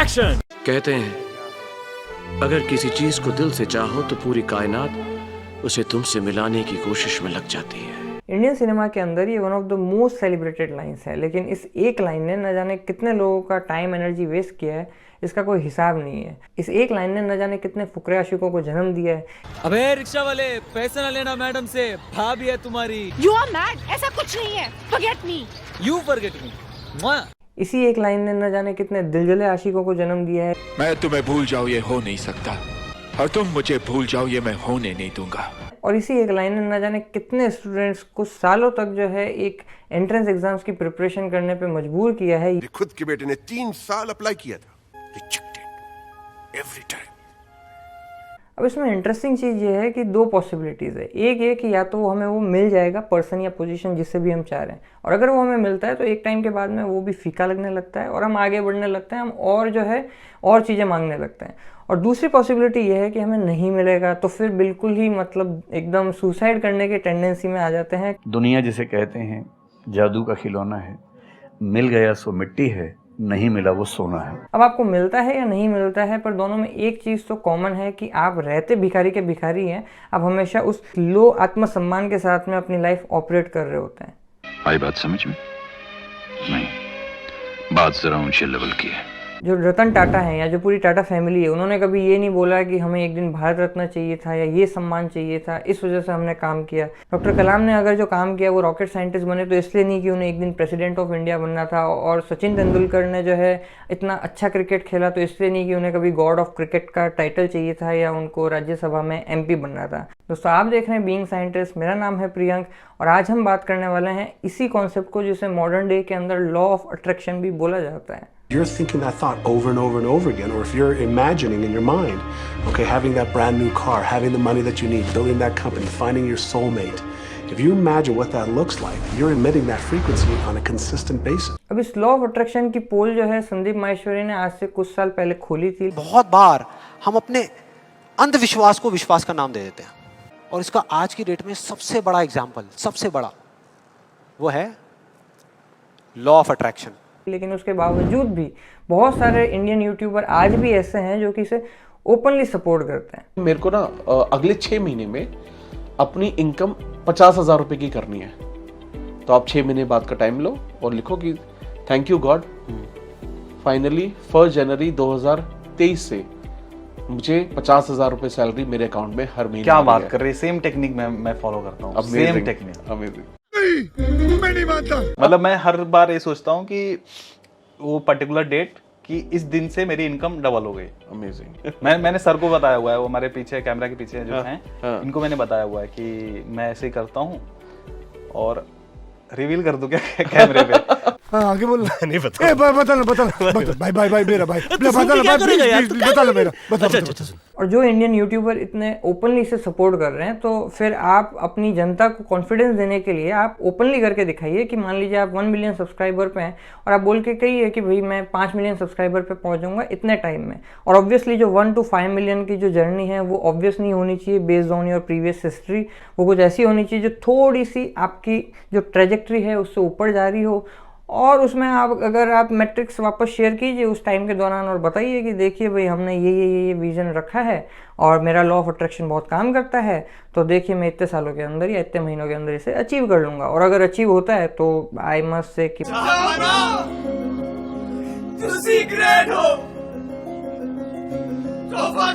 Action. कहते हैं अगर किसी चीज को दिल से चाहो तो पूरी कायनात उसे तुमसे मिलाने की कोशिश में लग जाती है। इंडियन सिनेमा के अंदर ये one of the most celebrated lines है, लेकिन इस एक लाइन ने न जाने कितने लोगों का टाइम एनर्जी वेस्ट किया है, इसका कोई हिसाब नहीं है। इस एक लाइन ने न जाने कितने फुकरे आशिकों को जन्म दिया है। अबे रिक्शा वाले, पैसे ना लेना मैडम से, भाभी है तुम्हारी। You are mad, ऐसा कुछ नहीं है। Forget me. You forget me. इसी एक लाइन ने न जाने कितने दिलजले आशिकों को जन्म दिया है। मैं तुम्हें भूल जाऊं ये हो नहीं सकता, और तुम मुझे भूल जाओ ये मैं होने नहीं दूंगा। और इसी एक लाइन ने न जाने कितने स्टूडेंट्स को सालों तक जो है एक एंट्रेंस एग्जाम्स की प्रिपरेशन करने पे मजबूर किया है। खुद के बेटे ने 3 साल अप्लाई किया था, रिजेक्टेड एवरी टाइम। अब इसमें इंटरेस्टिंग चीज़ ये है कि 2 पॉसिबिलिटीज़ है। एक ये कि या तो हमें वो मिल जाएगा पर्सन या पोजीशन जिससे भी हम चाह रहे हैं, और अगर वो हमें मिलता है तो एक टाइम के बाद में वो भी फीका लगने लगता है और हम आगे बढ़ने लगते हैं, हम और जो है और चीज़ें मांगने लगते हैं। और दूसरी पॉसिबिलिटी ये है कि हमें नहीं मिलेगा तो फिर बिल्कुल ही मतलब एकदम सुसाइड करने की टेंडेंसी में आ जाते हैं। दुनिया जिसे कहते हैं जादू का खिलौना है, मिल गया सो मिट्टी है, नहीं मिला वो सोना है। अब आपको मिलता है या नहीं मिलता है, पर दोनों में एक चीज़ तो कॉमन है कि आप रहते भिखारी के भिखारी हैं। आप हमेशा उस लो आत्मसम्मान के साथ में अपनी लाइफ ऑपरेट कर रहे होते हैं। आई बात समझ में? नहीं, बात जरा ऊंचे लेवल की है। जो रतन टाटा हैं या जो पूरी टाटा फैमिली है, उन्होंने कभी ये नहीं बोला कि हमें एक दिन भारत रत्न चाहिए था या ये सम्मान चाहिए था, इस वजह से हमने काम किया। डॉक्टर कलाम ने अगर जो काम किया वो रॉकेट साइंटिस्ट बने तो इसलिए नहीं कि उन्हें एक दिन प्रेसिडेंट ऑफ इंडिया बनना था। और सचिन तेंदुलकर ने जो है इतना अच्छा क्रिकेट खेला तो इसलिए नहीं कि उन्हें कभी गॉड ऑफ क्रिकेट का टाइटल चाहिए था या उनको राज्यसभा में MP बनना था। दोस्तों, आप देख रहे हैं बीइंग साइंटिस्ट, मेरा नाम है प्रियंक, और आज हम बात करने वाले हैं इसी कॉन्सेप्ट को जिसे मॉडर्न डे के अंदर लॉ ऑफ अट्रैक्शन भी बोला जाता है। You're thinking that thought over and over and over again, or if you're imagining in your mind, okay, having that brand new car, having the money that you need, building that company, finding your soulmate, if you imagine what that looks like, you're emitting that frequency on a consistent basis. अब इस law of attraction की पोल जो है संदीप माहेश्वरी ने आज से कुछ साल पहले खोली थी। बहुत बार हम अपने अंधविश्वास को विश्वास का नाम दे देते हैं, और इसका आज की डेट में सबसे बड़ा एग्जाम्पल, सबसे बड़ा, वो है लॉ ऑफ अट्रैक्शन। लेकिन उसके बावजूद भी बहुत सारे इंडियन यूट्यूबर आज भी ऐसे हैं जो कि इसे ओपनली सपोर्ट करते हैं। मेरे को ना अगले 6 महीने में अपनी इनकम 50,000 रुपए की करनी है, तो आप 6 महीने बाद का टाइम लो और लिखो कि थैंक यू गॉड, फाइनली 1 जनवरी 2023 से मुझे 50,000 रुपए सैलरी मेरे अकाउंट में हर महीने। क्या बात कर रहे हैं? सेम टेक्निक मैं फॉलो करता हूँ। Same technique. अमेजिंग। मैं नहीं मानता। मतलब मैं हर बार ये सोचता हूँ कि वो पर्टिकुलर डेट कि इस दिन से मेरी इनकम डबल हो गई। अमेजिंग। मैंने सर को बताया हुआ है, वो हमारे पीछे कैमरा के पीछे जो हैं, हाँ। इनको मैंने बताया हुआ है कि मैं ऐसे ही करता हूँ। और रिवील कर दूं क्या कैमरे पे? हाँ, आगे बोल। नहीं पता। बता भाई मेरा भाई बता मेरा। और जो इंडियन यूट्यूबर इतने ओपनली से सपोर्ट कर रहे हैं, तो फिर आप अपनी जनता को कॉन्फिडेंस देने के लिए आप ओपनली करके दिखाइए कि मान लीजिए आप 1 मिलियन सब्सक्राइबर पे हैं और आप बोल के कहिए कि भाई मैं 5 मिलियन सब्सक्राइबर पे पहुंच जाऊंगा इतने टाइम में। और ऑब्वियसली जो 1 to 5 मिलियन की जो जर्नी है वो ऑब्वियस नहीं होनी चाहिए based on your previous history. वो कुछ ऐसी होनी चाहिए जो थोड़ी सी आपकी जो ट्रेजेक्ट्री है उससे ऊपर जा रही हो, और उसमें अगर आप मैट्रिक्स वापस शेयर कीजिए उस टाइम के दौरान और बताइए कि देखिए भाई हमने ये विज़न रखा है और मेरा लॉ ऑफ अट्रैक्शन बहुत काम करता है, तो देखिए मैं इतने सालों के अंदर या इतने महीनों के अंदर इसे अचीव कर लूँगा। और अगर अचीव होता है तो आई मस्ट से कि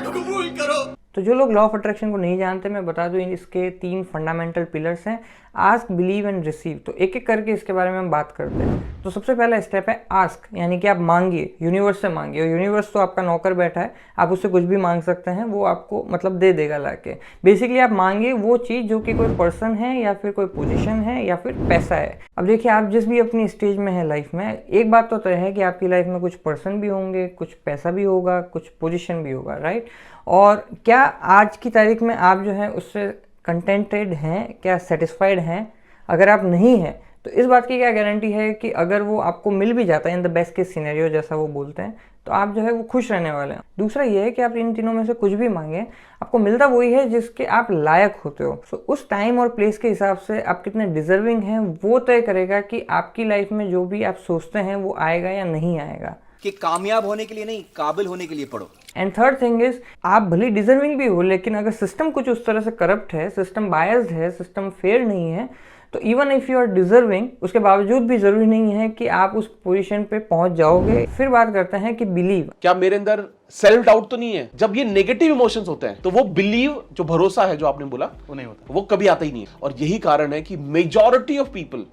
कबूल करो। तो जो लोग लॉ ऑफ अट्रैक्शन को नहीं जानते, मैं बता दूं इसके 3 फंडामेंटल पिलर्स हैं, आस्क, बिलीव एंड रिसीव। तो एक एक करके इसके बारे में हम बात करते हैं। तो सबसे पहला स्टेप है आस्क, यानी कि आप मांगिए, यूनिवर्स से मांगिए। और यूनिवर्स तो आपका नौकर बैठा है, आप उससे कुछ भी मांग सकते हैं, वो आपको मतलब दे देगा लाके। बेसिकली आप मांगिए वो चीज़ जो कि कोई पर्सन है या फिर कोई पोजीशन है या फिर पैसा है। अब देखिए, आप जिस भी अपनी स्टेज में है लाइफ में, एक बात तो तय है कि आपकी लाइफ में कुछ पर्सन भी होंगे, कुछ पैसा भी होगा, कुछ पोजिशन भी होगा, राइट। और क्या आज की तारीख में आप जो है उससे कंटेंटेड हैं, क्या सेटिस्फाइड हैं? अगर आप नहीं हैं तो इस बात की क्या गारंटी है कि अगर वो आपको मिल भी जाता है in the best case scenario जैसा वो बोलते हैं, तो आप जो है वो खुश रहने वाले हैं। दूसरा ये है कि आप इन तीनों में से कुछ भी मांगे, आपको मिलता वही है जिसके आप लायक होते हो। सो उस टाइम और प्लेस के हिसाब से आप कितने डिजर्विंग हैं वो तय करेगा कि आपकी लाइफ में जो भी आप सोचते हैं वो आएगा या नहीं आएगा। कि कामयाब होने के लिए नहीं, काबिल होने के लिए पढ़ो। एंड थर्ड थिंग इज, आप भले डिजर्विंग भी हो, लेकिन अगर सिस्टम कुछ उस तरह से करप्ट है, सिस्टम बायस्ड है, सिस्टम फेयर नहीं है, तो even if you are deserving, उसके बावजूद भी जरूरी नहीं है कि आप उस पोजीशन पे पहुंच जाओगे। फिर बात करते हैं कि बिलीव, क्या मेरे अंदर सेल्फ डाउट तो नहीं है? जब ये नेगेटिव इमोशंस होते हैं तो वो बिलीव, जो भरोसा है जो आपने बोला, वो नहीं होता, वो कभी आता ही नहीं है। और यही कारण है कि मेजॉरिटी ऑफ पीपल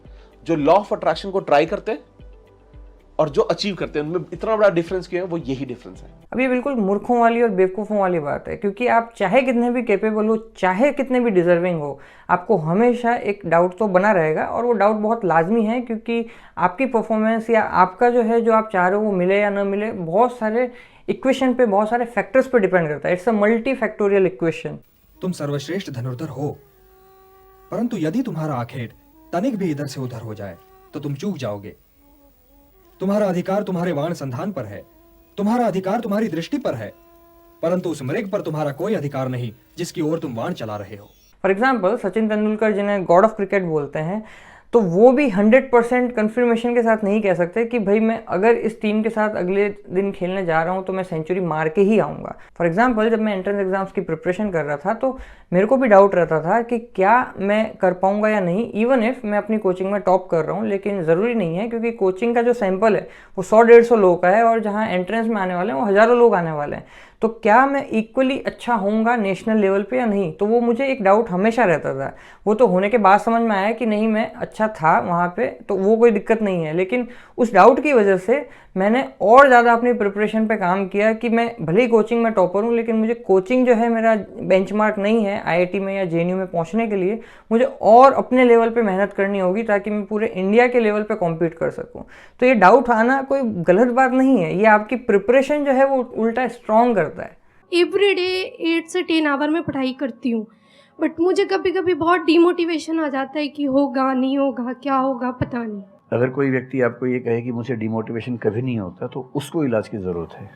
जो लॉ ऑफ अट्रैक्शन को ट्राई करते हैं और जो अचीव करते हैं, उनमें इतना बड़ा डिफरेंस क्यों है? वो यही डिफरेंस है। अब ये बिल्कुल मूर्खों वाली और बेवकूफ़ों वाली बात है, क्योंकि आप चाहे कितने भी कैपेबल हो, चाहे कितने भी डिजर्विंग हो, आपको हमेशा एक डाउट तो बना रहेगा। और वो डाउट बहुत लाजमी है, क्योंकि आपकी परफॉर्मेंस या आपका जो है, जो आप चाह रहे हो वो मिले या ना मिले, बहुत सारे इक्वेशन पे, बहुत सारे फैक्टर्स पे डिपेंड करता है। It's a multi factorial equation. तुम सर्वश्रेष्ठ धनुर्धर हो, परंतु यदि तुम्हारा आखेट तनिक भी इधर से उधर हो जाए तो तुम चूक जाओगे। तुम्हारा अधिकार तुम्हारे वाण संधान पर है, तुम्हारा अधिकार तुम्हारी दृष्टि पर है, परंतु उस मृग पर तुम्हारा कोई अधिकार नहीं जिसकी ओर तुम वाण चला रहे हो। फॉर एग्जाम्पल, सचिन तेंदुलकर, जिन्हें गॉड ऑफ क्रिकेट बोलते हैं, तो वो भी 100% कन्फर्मेशन के साथ नहीं कह सकते कि भाई मैं अगर इस टीम के साथ अगले दिन खेलने जा रहा हूँ तो मैं सेंचुरी मार के ही आऊँगा। फॉर एग्जांपल, जब मैं एंट्रेंस एग्जाम्स की प्रिपरेशन कर रहा था तो मेरे को भी डाउट रहता था कि क्या मैं कर पाऊँगा या नहीं, इवन इफ मैं अपनी कोचिंग में टॉप कर रहा हूँ। लेकिन ज़रूरी नहीं है, क्योंकि कोचिंग का जो सैंपल है वो 100-150 लोग का है, और जहाँ एंट्रेंस में आने वाले हैं वो हज़ारों लोग आने वाले हैं। तो क्या मैं इक्वली अच्छा होऊंगा नेशनल लेवल पे या नहीं? तो वो मुझे एक डाउट हमेशा रहता था। वो तो होने के बाद समझ में आया कि नहीं, मैं अच्छा था वहाँ पे, तो वो कोई दिक्कत नहीं है। लेकिन उस डाउट की वजह से मैंने और ज़्यादा अपनी प्रिपरेशन पे काम किया कि मैं भले ही कोचिंग में टॉपर हूँ, लेकिन मुझे कोचिंग जो है मेरा बेंचमार्क नहीं है आईआईटी में या जेएनयू में पहुँचने के लिए। मुझे और अपने लेवल पे मेहनत करनी होगी ताकि मैं पूरे इंडिया के लेवल पे कॉम्पीट कर सकूँ। तो ये डाउट आना कोई गलत बात नहीं है, ये आपकी प्रिपरेशन जो है वो उल्टा स्ट्रॉन्ग करता है। एवरी डे 8 से 10 आवर में पढ़ाई करती हूँ, बट मुझे कभी कभी बहुत डिमोटिवेशन आ जाता है कि होगा नहीं होगा, क्या होगा पता नहीं। अगर कोई व्यक्ति आपको ये कहे कि मुझे डिमोटिवेशन कभी नहीं होता, तो उसको इलाज की जरूरत है,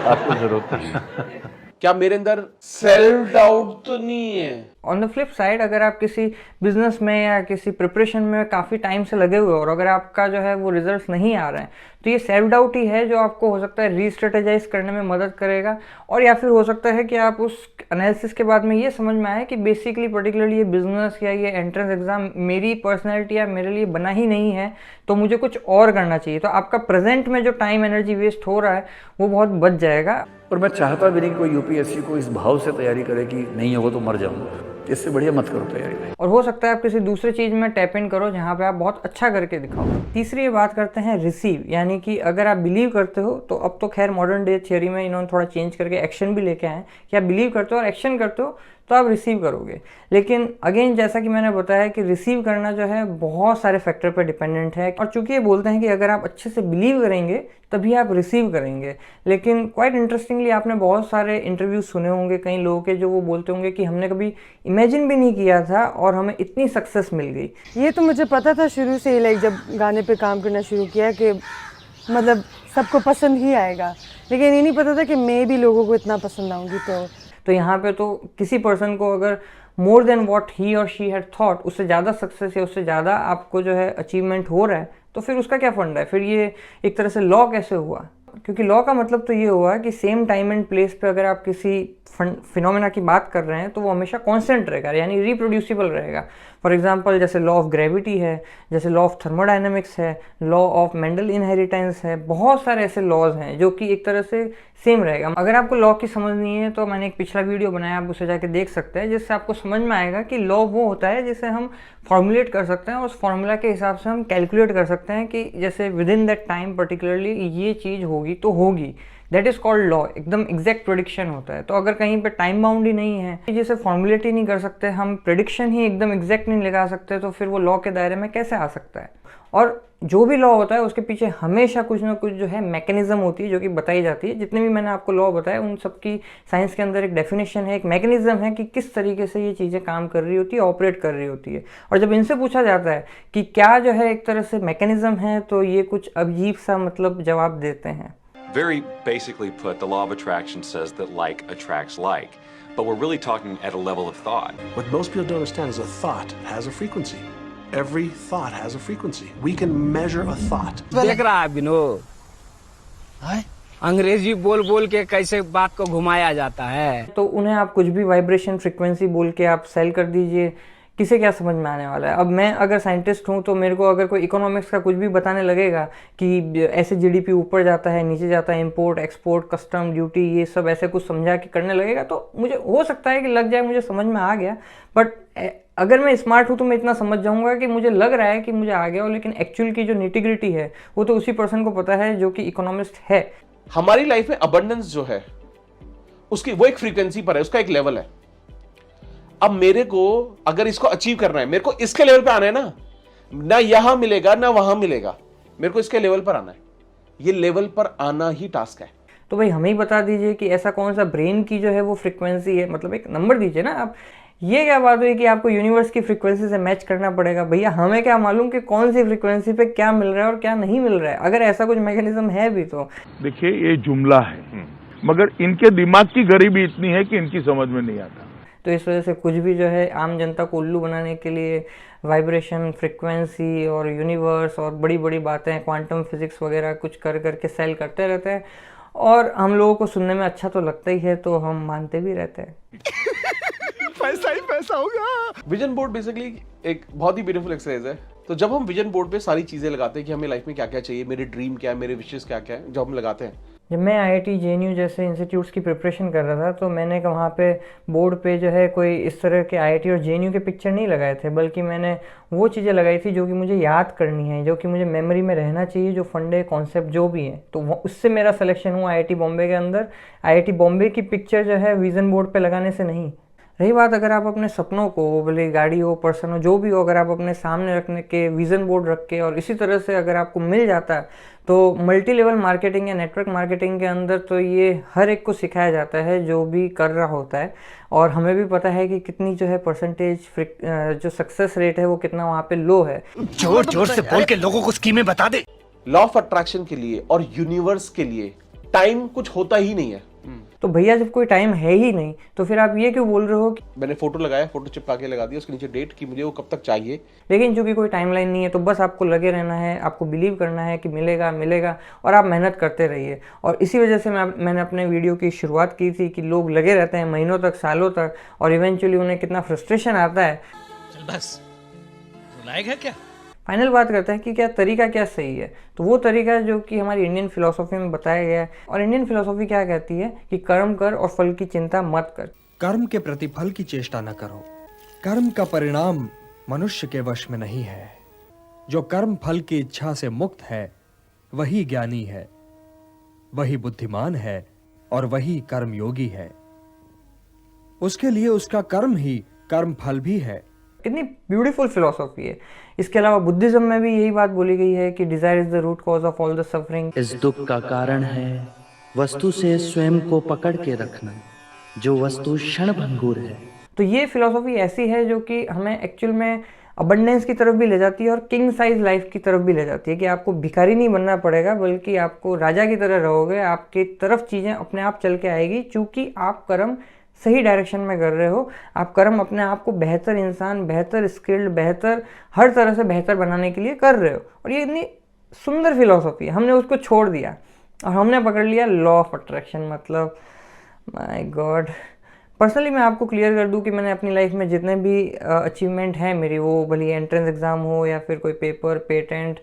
आपको जरूरत नहीं है। क्या मेरे अंदर सेल्फ डाउट तो नहीं है? ऑन द फ्लिप साइड, अगर आप किसी बिजनेस में या किसी प्रिपरेशन में काफ़ी टाइम से लगे हुए हो और अगर आपका जो है वो रिजल्ट्स नहीं आ रहे हैं, तो ये सेल्फ डाउट ही है जो आपको हो सकता है रीस्ट्रेटेजाइज करने में मदद करेगा। और या फिर हो सकता है कि आप उस एनालिसिस के बाद में ये समझ में आए कि बेसिकली पर्टिकुलरली ये बिजनेस या ये एंट्रेंस एग्जाम मेरी पर्सनैलिटी या मेरे लिए बना ही नहीं है, तो मुझे कुछ और करना चाहिए। तो आपका प्रेजेंट में जो टाइम एनर्जी वेस्ट हो रहा है वो बहुत बच जाएगा। और मैं चाहता भी नहीं कि कोई यूपीएससी को इस भाव से तैयारी करे कि नहीं होगा तो मर जाऊंगा। इससे बढ़िया मत करो तैयारी। और हो सकता है आप किसी दूसरी चीज़ में टैप इन करो जहाँ पे आप बहुत अच्छा करके दिखाओ। तीसरी ये बात करते हैं रिसीव, यानी कि अगर आप बिलीव करते हो, तो अब तो खैर मॉडर्न डे थियोरी में इन्होंने थोड़ा चेंज करके एक्शन भी लेके आए कि आप बिलीव करते हो और एक्शन करते हो तो आप रिसीव करोगे। लेकिन अगेन, जैसा कि मैंने बताया कि रिसीव करना जो है बहुत सारे फैक्टर पर डिपेंडेंट है। और चूंकि ये बोलते हैं कि अगर आप अच्छे से बिलीव करेंगे तभी आप रिसीव करेंगे, लेकिन क्वाइट इंटरेस्टिंगली आपने बहुत सारे इंटरव्यूज सुने होंगे कई लोगों के, जो वो बोलते होंगे कि हमने कभी इमेजिन भी नहीं किया था और हमें इतनी सक्सेस मिल गई। ये तो मुझे पता था शुरू से ही, लाइक जब गाने पे काम करना शुरू किया, कि मतलब सबको पसंद ही आएगा, लेकिन ये नहीं पता था कि मैं भी लोगों को इतना पसंद आऊँगी। तो यहाँ पे तो किसी पर्सन को अगर मोर देन व्हाट ही और शी हैड थॉट, उससे ज़्यादा सक्सेस या उससे ज़्यादा आपको जो है अचीवमेंट हो रहा है, तो फिर उसका क्या फंडा है? फिर ये एक तरह से लॉ कैसे हुआ? क्योंकि लॉ का मतलब तो ये हुआ कि सेम टाइम एंड प्लेस पे अगर आप किसी फिनोमेना की बात कर रहे हैं तो वो हमेशा कांस्टेंट रहेगा, यानी रिप्रोड्यूसिबल रहेगा। फॉर एग्जांपल, जैसे लॉ ऑफ ग्रेविटी है, जैसे लॉ ऑफ थर्मोडायनेमिक्स है, लॉ ऑफ मेंडल इनहेरिटेंस है, बहुत सारे ऐसे लॉज हैं जो कि एक तरह से सेम रहेगा। अगर आपको लॉ की समझ नहीं है तो मैंने एक पिछला वीडियो बनाया, आप उसे जाके देख सकते हैं, जिससे आपको समझ में आएगा कि लॉ वो होता है जिसे हम फॉर्मुलेट कर सकते हैं और उस फॉर्मूला के हिसाब से हम कैलकुलेट कर सकते हैं कि जैसे with in that time particularly ये चीज़ होगी तो होगी। दैट इज़ कॉल्ड लॉ, एकदम एग्जैक्ट प्रेडिक्शन होता है। तो अगर कहीं पे टाइम बाउंड ही नहीं है, जिसे फॉर्मुलेट ही नहीं कर सकते, हम प्रेडिक्शन ही एकदम एग्जैक्ट नहीं लगा सकते, तो फिर वो लॉ के दायरे में कैसे आ सकता है? और जो भी लॉ होता है उसके पीछे हमेशा कुछ ना कुछ जो है मैकेनिज्म होती है जो कि बताई जाती है। जितने भी मैंने आपको लॉ बताया उन सब की साइंस के अंदर एक डेफिनेशन है, एक मैकेनिज्म है कि किस तरीके से ये चीज़ें काम कर रही होती है, ऑपरेट कर रही होती है। और जब इनसे पूछा जाता है कि क्या जो है एक तरह से मैकेनिज्म है, तो ये कुछ अजीब सा मतलब जवाब देते हैं। Very basically put, the law of attraction says that like attracts like, but we're really talking at a level of thought. What most people don't understand is a thought has a frequency. Every thought has a frequency. We can measure a thought. देख रहा है विनोद, अंग्रेजी बोल बोल के कैसे बात को घुमाया जाता है। तो उन्हें आप कुछ भी वाइब्रेशन फ्रीक्वेंसी बोल के आप सेल कर दीजिए, किसे क्या समझ में आने वाला है। अब मैं अगर साइंटिस्ट हूँ तो मेरे को अगर कोई इकोनॉमिक्स का कुछ भी बताने लगेगा कि ऐसे जीडीपी ऊपर जाता है नीचे जाता है, इंपोर्ट एक्सपोर्ट कस्टम ड्यूटी ये सब ऐसे कुछ समझा के करने लगेगा, तो मुझे हो सकता है कि लग जाए, मुझे समझ में आ गया। बट अगर मैं स्मार्ट हूँ तो मैं इतना समझ जाऊंगा कि मुझे लग रहा है कि मुझे आ गया हो, लेकिन एक्चुअल की जो निटिग्रिटी है वो तो उसी पर्सन को पता है जो कि इकोनॉमिस्ट है। हमारी लाइफ में अबंडेंस जो है उसकी वो एक फ्रीक्वेंसी पर है, उसका एक लेवल है। अब मेरे को अगर इसको अचीव करना है, मेरे को इसके लेवल पे आना है ना यहां मिलेगा ना वहां मिलेगा, मेरे को इसके लेवल पर आना है। ये लेवल पर आना ही टास्क है। तो भाई हमें ही बता दीजिए कि ऐसा कौन सा ब्रेन की जो है वो फ्रीक्वेंसी है, मतलब एक नंबर दीजिए ना आप। ये क्या बात हुई कि आपको यूनिवर्स की फ्रीक्वेंसी से मैच करना पड़ेगा? भैया हमें क्या मालूम कि कौन सी फ्रीक्वेंसी पे क्या मिल रहा है और क्या नहीं मिल रहा है। अगर ऐसा कुछ मैकेनिज्म है भी तो देखिए ये जुमला है, मगर इनके दिमाग की गरीबी इतनी है कि इनकी समझ में नहीं आता। तो इस वजह से कुछ भी जो है आम जनता को उल्लू बनाने के लिए वाइब्रेशन फ्रीक्वेंसी और यूनिवर्स और बड़ी बड़ी बातें क्वांटम फिजिक्स वगैरह कुछ कर करके सेल करते रहते हैं, और हम लोगों को सुनने में अच्छा तो लगता ही है तो हम मानते भी रहते हैं। पैसा ही पैसा होगा। विजन बोर्ड बेसिकली एक बहुत ही ब्यूटीफुल एक्सरसाइज है। तो जब हम विजन बोर्ड पे सारी चीजें लगाते हैं कि हमें लाइफ में क्या क्या चाहिए, मेरे ड्रीम क्या है, मेरे विशेस क्या क्या है, जो हम लगाते हैं। जब मैं IIT JNU जैसे इंस्टीट्यूट्स की प्रिपरेशन कर रहा था तो मैंने वहाँ पे बोर्ड पे जो है कोई इस तरह के IIT और JNU के पिक्चर नहीं लगाए थे, बल्कि मैंने वो चीज़ें लगाई थी जो कि मुझे याद करनी है, जो कि मुझे मेमोरी में रहना चाहिए, जो फंडे कॉन्सेप्ट जो भी हैं। तो उससे मेरा सिलेक्शन हुआ IIT बॉम्बे के अंदर। IIT बॉम्बे की पिक्चर जो है विजन बोर्ड पर लगाने से नहीं। रही बात अगर आप अपने सपनों को, भले गाड़ी हो पर्सन हो जो भी हो, अगर आप अपने सामने रखने के विजन बोर्ड रख के और इसी तरह से अगर आपको मिल जाता है तो मल्टी लेवल मार्केटिंग या नेटवर्क मार्केटिंग के अंदर तो ये हर एक को सिखाया जाता है जो भी कर रहा होता है। और हमें भी पता है कि कितनी जो है परसेंटेज जो सक्सेस रेट है वो कितना वहाँ पे लो है। जोर जोर से बोल के लोगों को स्कीमें बता दे। लॉ ऑफ अट्रैक्शन के लिए और यूनिवर्स के लिए टाइम कुछ होता ही नहीं है। तो भैया जब कोई टाइम है ही नहीं तो फिर आप ये क्यों बोल रहे हो कि मैंने फोटो लगाया, फोटो चिपका के लगा दिया, उसके नीचे डेट कि मुझे वो कब तक चाहिए। लेकिन चूंकि कोई टाइमलाइन नहीं है तो बस आपको लगे रहना है, आपको बिलीव करना है कि मिलेगा मिलेगा, और आप मेहनत करते रहिए। और इसी वजह से मैंने अपने वीडियो की शुरुआत की थी कि लोग लगे रहते हैं महीनों तक, सालों तक, और इवेंचुअली उन्हें कितना फ्रस्ट्रेशन आता है। चल बस, रुलाएगा क्या? फाइनल बात करते हैं कि क्या तरीका क्या सही है। तो वो तरीका जो कि हमारी इंडियन फिलोसॉफी में बताया गया है, और इंडियन फिलोसॉफी क्या कहती है कि कर्म कर और फल की चिंता मत कर। कर्म के प्रतिफल की चेष्टा न करो, कर्म का परिणाम मनुष्य के वश में नहीं है। जो कर्म फल की इच्छा से मुक्त है वही ज्ञानी है, वही बुद्धिमान है और वही कर्मयोगी है। उसके लिए उसका कर्म ही कर्म फल भी है। कितनी ब्यूटीफुल फिलोसॉफी है। इसके अलावा बुद्धिज्म में भी यही बात बोली गई है कि desire is the root cause of all the suffering. इस दुख का कारण है वस्तु से स्वयं को पकड़ के रखना, जो वस्तु क्षण भंगुर है। तो ये फिलोसॉफी ऐसी है जो कि हमें एक्चुअल में अबंडेंस की तरफ भी ले जाती है और किंग साइज लाइफ की तरफ भी ले जाती है कि आपको भिखारी नहीं बनना पड़ेगा, बल्कि आपको राजा की तरह रहोगे। आपकी तरफ चीज़ें अपने आप चल के आएगी, चूँकि आप कर्म सही डायरेक्शन में कर रहे हो। आप कर्म अपने आप को बेहतर इंसान, बेहतर स्किल्ड, बेहतर हर तरह से बेहतर बनाने के लिए कर रहे हो। और ये इतनी सुंदर फिलोसॉफी है, हमने उसको छोड़ दिया और हमने पकड़ लिया लॉ ऑफ अट्रैक्शन। मतलब माय गॉड, पर्सनली मैं आपको क्लियर कर दूं कि मैंने अपनी लाइफ में जितने भी अचीवमेंट हैं मेरी, वो भले एंट्रेंस एग्ज़ाम हो या फिर कोई पेपर, पेटेंट,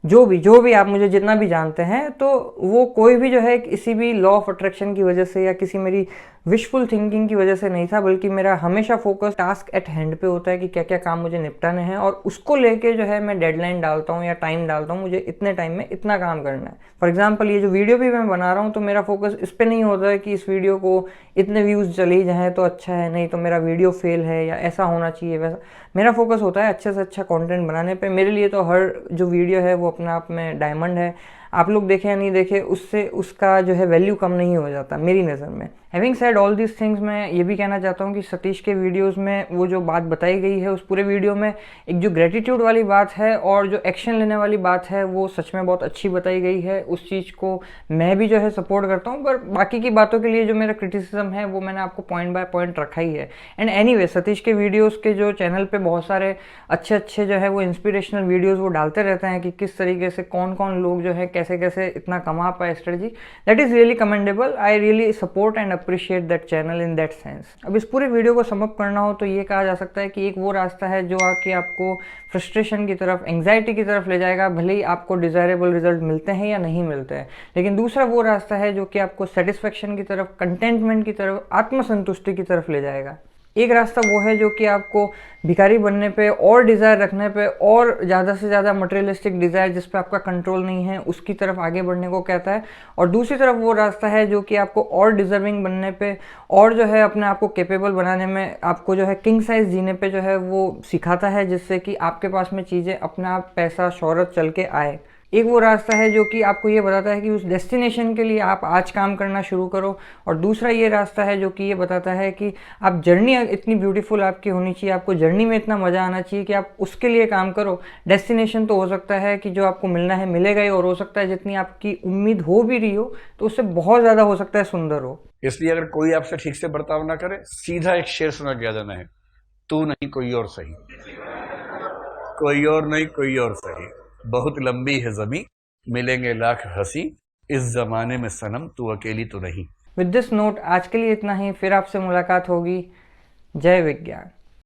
जो भी आप मुझे जितना भी जानते हैं, तो वो कोई भी जो है किसी भी लॉ ऑफ अट्रैक्शन की वजह से या किसी मेरी विशफुल थिंकिंग की वजह से नहीं था, बल्कि मेरा हमेशा फोकस टास्क एट हैंड पे होता है कि क्या क्या काम मुझे निपटाने हैं, और उसको लेके जो है मैं डेडलाइन डालता हूँ या टाइम डालता हूँ, मुझे इतने टाइम में इतना काम करना है। फॉर एग्जाम्पल ये जो वीडियो भी मैं बना रहा हूँ तो मेरा फोकस इस पर नहीं होता है कि इस वीडियो को इतने व्यूज़ चले ही जाएँ तो अच्छा है, नहीं तो मेरा वीडियो फेल है या ऐसा होना चाहिए वैसा। मेरा फोकस होता है अच्छे से अच्छा कंटेंट बनाने पे। मेरे लिए तो हर जो वीडियो है वो अपने आप में डायमंड है। आप लोग देखें या नहीं देखें, उससे उसका जो है वैल्यू कम नहीं हो जाता मेरी नज़र में। Having said all these things, मैं ये भी कहना चाहता हूँ कि सतीश के वीडियोस में वो जो बात बताई गई है उस पूरे वीडियो में एक जो ग्रेटिट्यूड वाली बात है और जो एक्शन लेने वाली बात है वो सच में बहुत अच्छी बताई गई है। उस चीज़ को मैं भी जो है सपोर्ट करता हूँ, पर बाकी की बातों के लिए जो मेरा क्रिटिसिज्म है वो मैंने आपको पॉइंट बाय पॉइंट रखा ही है। एंड एनीवे, सतीश के वीडियोज़ के जो चैनल पर बहुत सारे अच्छे जो है वो इंस्पिरेशनल वीडियोज़ वो डालते रहते हैं कि किस तरीके से कौन कौन लोग जो है कैसे कैसे इतना कमा पाए strategy, that is really commendable. I really support and appreciate that channel in that sense. अब इस पूरे वीडियो को समअप करना हो तो ये कहा जा सकता है कि एक वो रास्ता है जो आके आपको फ्रस्ट्रेशन की तरफ, एंग्जाइटी की तरफ ले जाएगा, भले ही आपको डिज़ायरेबल रिजल्ट मिलते हैं या नहीं मिलते हैं। लेकिन दूसरा वो रास्ता है जो कि आपको सेटिस्फेक्शन की तरफ, कंटेंटमेंट की तरफ, आत्मसंतुष्टि की तरफ ले जाएगा। एक रास्ता वो है जो कि आपको भिखारी बनने पे और डिज़ायर रखने पे और ज़्यादा से ज़्यादा मटेरियलिस्टिक डिज़ायर जिस पे आपका कंट्रोल नहीं है उसकी तरफ आगे बढ़ने को कहता है। और दूसरी तरफ वो रास्ता है जो कि आपको और डिज़र्विंग बनने पे और जो है अपने आप को कैपेबल बनाने में, आपको जो है किंग साइज जीने पे जो है वो सिखाता है, जिससे कि आपके पास में चीज़ें अपने आप, पैसा, शोहरत चल के आए। एक वो रास्ता है जो कि आपको ये बताता है कि उस डेस्टिनेशन के लिए आप आज काम करना शुरू करो, और दूसरा ये रास्ता है जो कि ये बताता है कि आप जर्नी इतनी ब्यूटीफुल आपकी होनी चाहिए, आपको जर्नी में इतना मज़ा आना चाहिए कि आप उसके लिए काम करो। डेस्टिनेशन तो हो सकता है कि जो आपको मिलना है मिलेगा ही, और हो सकता है जितनी आपकी उम्मीद हो भी रही हो तो उससे बहुत ज़्यादा हो सकता है सुंदर हो। इसलिए अगर कोई आपसे ठीक से बर्ताव ना करे, सीधा एक शेर सुना के आ जाना है, तू नहीं कोई और सही, कोई और नहीं कोई और सही, बहुत लंबी है ज़मीं, मिलेंगे लाख हंसी, इस जमाने में सनम तू अकेली तो नहीं। विद दिस नोट आज के लिए इतना ही, फिर आपसे मुलाकात होगी। जय विज्ञान।